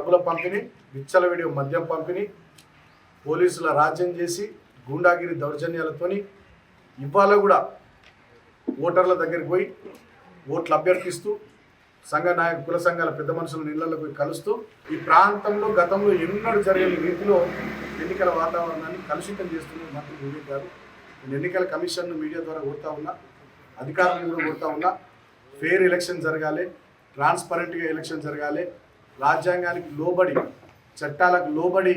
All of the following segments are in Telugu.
డబ్బుల పంపిణీ, విచ్చలవిడిగా మద్యం పంపిణీ, పోలీసుల రాజ్యం చేసి గూండాగిరి దౌర్జన్యాలతోని ఇవాళ కూడా ఓటర్ల దగ్గరికి పోయి ఓట్లు అభ్యర్థిస్తూ సంఘ నాయకు కుల సంఘాల పెద్ద మనుషులను ఇళ్లలో పోయి కలుస్తూ ఈ ప్రాంతంలో గతంలో ఎన్నడూ జరిగిన రీతిలో ఎన్నికల వాతావరణాన్ని కలుషితం చేస్తున్న మంత్రి వివేక్ గారు. నేను ఎన్నికల కమిషన్ను మీడియా ద్వారా కోరుతా ఉన్నా, అధికారులను కూడా కోరుతా ఉన్నా, ఫెయిర్ ఎలక్షన్ జరగాలి, ట్రాన్స్పరెంట్గా ఎలక్షన్ జరగాలి, రాజ్యాంగానికి లోబడి చట్టాలకు లోబడి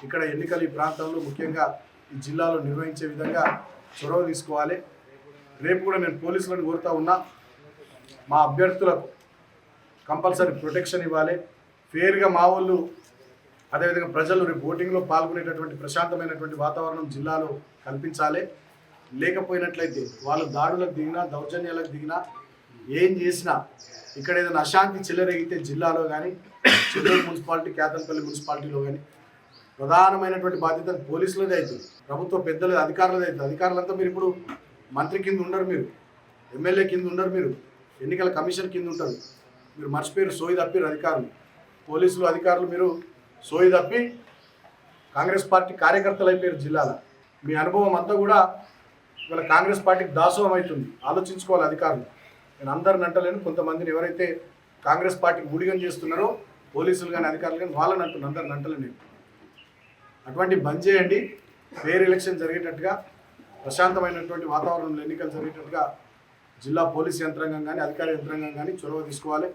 ఇక్కడ ఎన్నికలు ఈ ప్రాంతంలో ముఖ్యంగా ఈ జిల్లాలో నిర్వహించే విధంగా చొరవ తీసుకోవాలి. రేపు కూడా నేను పోలీసులను కోరుతా ఉన్నా, మా అభ్యర్థులకు కంపల్సరీ ప్రొటెక్షన్ ఇవ్వాలి. ఫెయిర్గా మా వాళ్ళు అదేవిధంగా ప్రజలు రేపు ఓటింగ్లో పాల్గొనేటటువంటి ప్రశాంతమైనటువంటి వాతావరణం జిల్లాలో కల్పించాలి. లేకపోయినట్లయితే వాళ్ళు దాడులకు దిగినా, దౌర్జన్యాలకు దిగినా, ఏం చేసినా ఇక్కడ ఏదైనా అశాంతి చెలరేగితే జిల్లాలో కానీ చిత్తూరు మున్సిపాలిటీ, కేతన్పల్లి మున్సిపాలిటీలో కానీ ప్రధానమైనటువంటి బాధ్యత పోలీసులదే అవుతుంది, ప్రభుత్వ పెద్దలు అధికారులదే అవుతుంది. అధికారులంతా మీరు ఇప్పుడు మంత్రి కింద ఉండరు, మీరు ఎమ్మెల్యే కింద ఉండరు, మీరు ఎన్నికల కమిషన్ కింద ఉంటారు. మీరు మర్చిపోయారు, సోయి తప్పిరు అధికారులు, పోలీసులు అధికారులు మీరు సోయి తప్పి కాంగ్రెస్ పార్టీ కార్యకర్తలు అయిపోయారు జిల్లాలో. మీ అనుభవం అంతా కూడా ఇవాళ కాంగ్రెస్ పార్టీకి దాసోహం అవుతుంది. ఆలోచించుకోవాలి అధికారులు. నేను అందరిని అంటలేను, కొంతమందిని ఎవరైతే కాంగ్రెస్ పార్టీకి ఊడిగం చేస్తున్నారో పోలీసులు కానీ అధికారులు కానీ వాళ్ళని అంటున్నారు, అందరిని అంటలేను నేను. అటువంటి బంద్ చేయండి. ఫెయిర్ ఎలక్షన్ జరిగేటట్టుగా, ప్రశాంతమైనటువంటి వాతావరణంలో ఎన్నికలు జరిగేటట్టుగా జిల్లా పోలీస్ యంత్రాంగం కానీ అధికార యంత్రాంగం కానీ చొరవ తీసుకోవాలి.